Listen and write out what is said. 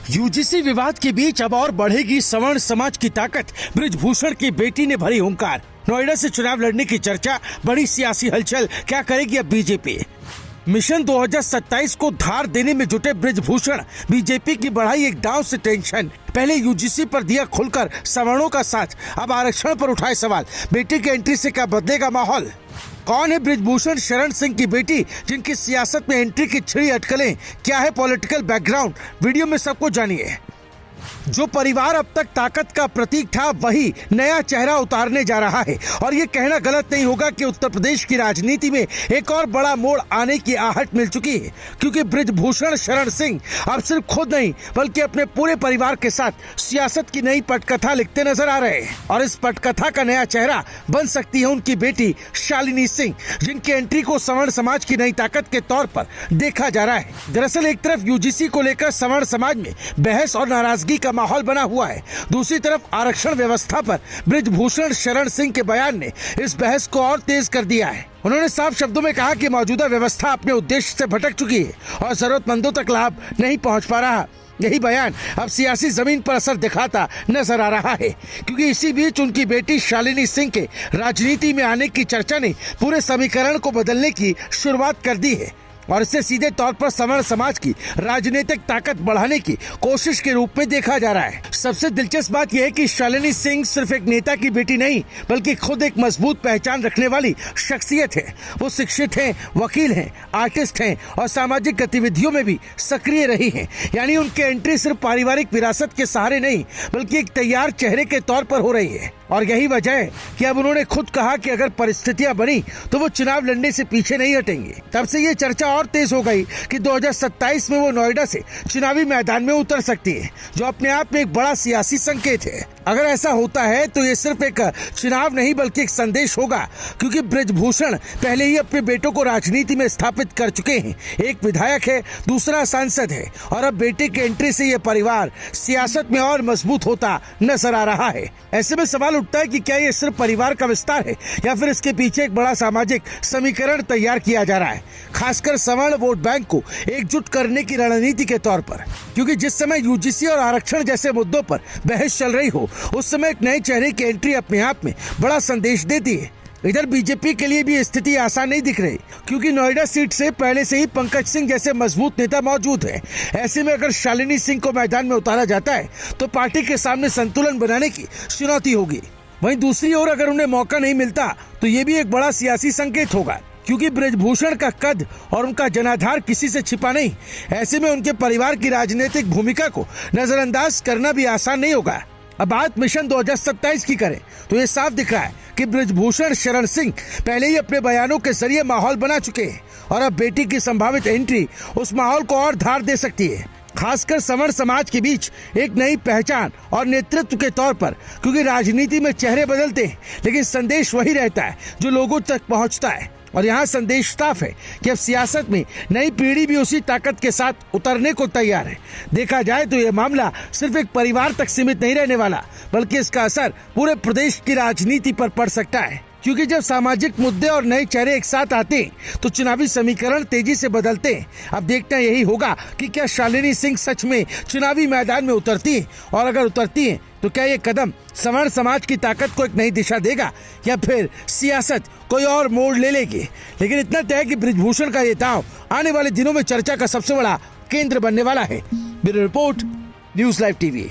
UGC विवाद के बीच अब और बढ़ेगी सवर्ण समाज की ताकत। बृजभूषण की बेटी ने भरी हुंकार। नोएडा से चुनाव लड़ने की चर्चा, बड़ी सियासी हलचल। क्या करेगी अब बीजेपी? मिशन 2027 को धार देने में जुटे बृजभूषण। बीजेपी की बढ़ाई एक दांव से टेंशन। पहले यूजीसी पर दिया खुलकर सवर्णों का साथ, अब आरक्षण पर उठाए सवाल। बेटी की एंट्री से क्या बदलेगा माहौल? कौन है बृजभूषण शरण सिंह की बेटी, जिनकी सियासत में एंट्री की छिड़ी अटकलें? क्या है पॉलिटिकल बैकग्राउंड? वीडियो में सब कुछ जानिए। जो परिवार अब तक ताकत का प्रतीक था, वही नया चेहरा उतारने जा रहा है। और ये कहना गलत नहीं होगा कि उत्तर प्रदेश की राजनीति में एक और बड़ा मोड़ आने की आहट मिल चुकी है, क्योंकि बृजभूषण शरण सिंह अब सिर्फ खुद नहीं बल्कि अपने पूरे परिवार के साथ सियासत की नई पटकथा लिखते नजर आ रहे हैं। और इस पटकथा का नया चेहरा बन सकती है उनकी बेटी शालिनी सिंह, जिनकी एंट्री को सवर्ण समाज की नई ताकत के तौर पर देखा जा रहा है। दरअसल एक तरफ यूजीसी को लेकर सवर्ण समाज में बहस और नाराजगी का माहौल बना हुआ है, दूसरी तरफ आरक्षण व्यवस्था पर बृजभूषण शरण सिंह के बयान ने इस बहस को और तेज कर दिया है। उन्होंने साफ शब्दों में कहा कि मौजूदा व्यवस्था अपने उद्देश्य से भटक चुकी है और जरूरतमंदों तक लाभ नहीं पहुंच पा रहा। यही बयान अब सियासी जमीन पर असर दिखाता नजर आ रहा है, क्योंकि इसी बीच उनकी बेटी शालिनी सिंह के राजनीति में आने की चर्चा ने पूरे समीकरण को बदलने की शुरुआत कर दी है और इसे सीधे तौर पर सवर्ण समाज की राजनीतिक ताकत बढ़ाने की कोशिश के रूप में देखा जा रहा है। सबसे दिलचस्प बात यह है कि शालिनी सिंह सिर्फ एक नेता की बेटी नहीं, बल्कि खुद एक मजबूत पहचान रखने वाली शख्सियत है। वो शिक्षित हैं, वकील हैं, आर्टिस्ट हैं और सामाजिक गतिविधियों में भी सक्रिय रही हैं। यानी उनकी एंट्री सिर्फ पारिवारिक विरासत के सहारे नहीं, बल्कि एक तैयार चेहरे के तौर पर हो रही है। और यही वजह है कि अब उन्होंने खुद कहा कि अगर परिस्थितियां बनी तो वो चुनाव लड़ने से पीछे नहीं हटेंगे। तब से ये चर्चा और तेज हो गई कि 2027 में वो नोएडा से चुनावी मैदान में उतर सकती है, जो अपने आप में एक बड़ा सियासी संकेत है। अगर ऐसा होता है तो ये सिर्फ एक चुनाव नहीं बल्कि एक संदेश होगा, क्योंकि बृजभूषण पहले ही अपने बेटों को राजनीति में स्थापित कर चुके हैं। एक विधायक है, दूसरा सांसद है, और अब बेटे की एंट्री से ये परिवार सियासत में और मजबूत होता नजर आ रहा है। ऐसे में सवाल उठता है कि क्या ये सिर्फ परिवार का विस्तार है या फिर इसके पीछे एक बड़ा सामाजिक समीकरण तैयार किया जा रहा है, खासकर सवर्ण वोट बैंक को एकजुट करने की रणनीति के तौर पर। क्योंकि जिस समय यूजीसी और आरक्षण जैसे मुद्दों पर बहस चल रही हो, उस समय एक नए चेहरे की एंट्री अपने आप में बड़ा संदेश देती है। इधर बीजेपी के लिए भी स्थिति आसान नहीं दिख रही, क्योंकि नोएडा सीट से पहले से ही पंकज सिंह जैसे मजबूत नेता मौजूद हैं। ऐसे में अगर शालिनी सिंह को मैदान में उतारा जाता है तो पार्टी के सामने संतुलन बनाने की चुनौती होगी। वहीं दूसरी ओर अगर उन्हें मौका नहीं मिलता तो ये भी एक बड़ा सियासी संकेत होगा, क्योंकि बृजभूषण का कद और उनका जनाधार किसी से छिपा नहीं। ऐसे में उनके परिवार की राजनीतिक भूमिका को नजरअंदाज करना भी आसान नहीं होगा। अब बात मिशन 2027 की करें तो ये साफ दिख रहा है कि बृजभूषण शरण सिंह पहले ही अपने बयानों के जरिए माहौल बना चुके हैं और अब बेटी की संभावित एंट्री उस माहौल को और धार दे सकती है, खासकर सवर्ण समाज के बीच एक नई पहचान और नेतृत्व के तौर पर। क्योंकि राजनीति में चेहरे बदलते हैं, लेकिन संदेश वही रहता है जो लोगों तक पहुंचता है। और यहाँ संदेश साफ है कि अब सियासत में नई पीढ़ी भी उसी ताकत के साथ उतरने को तैयार है। देखा जाए तो ये मामला सिर्फ एक परिवार तक सीमित नहीं रहने वाला, बल्कि इसका असर पूरे प्रदेश की राजनीति पर पड़ सकता है। क्योंकि जब सामाजिक मुद्दे और नए चेहरे एक साथ आते हैं तो चुनावी समीकरण तेजी से बदलते हैं। अब देखना यही होगा कि क्या शालिनी सिंह सच में चुनावी मैदान में उतरती है, और अगर उतरती है तो क्या ये कदम सवर्ण समाज की ताकत को एक नई दिशा देगा या फिर सियासत कोई और मोड़ ले लेगी। लेकिन इतना तय है कि बृजभूषण का ये दांव आने वाले दिनों में चर्चा का सबसे बड़ा केंद्र बनने वाला है। Bureau report, news live TV.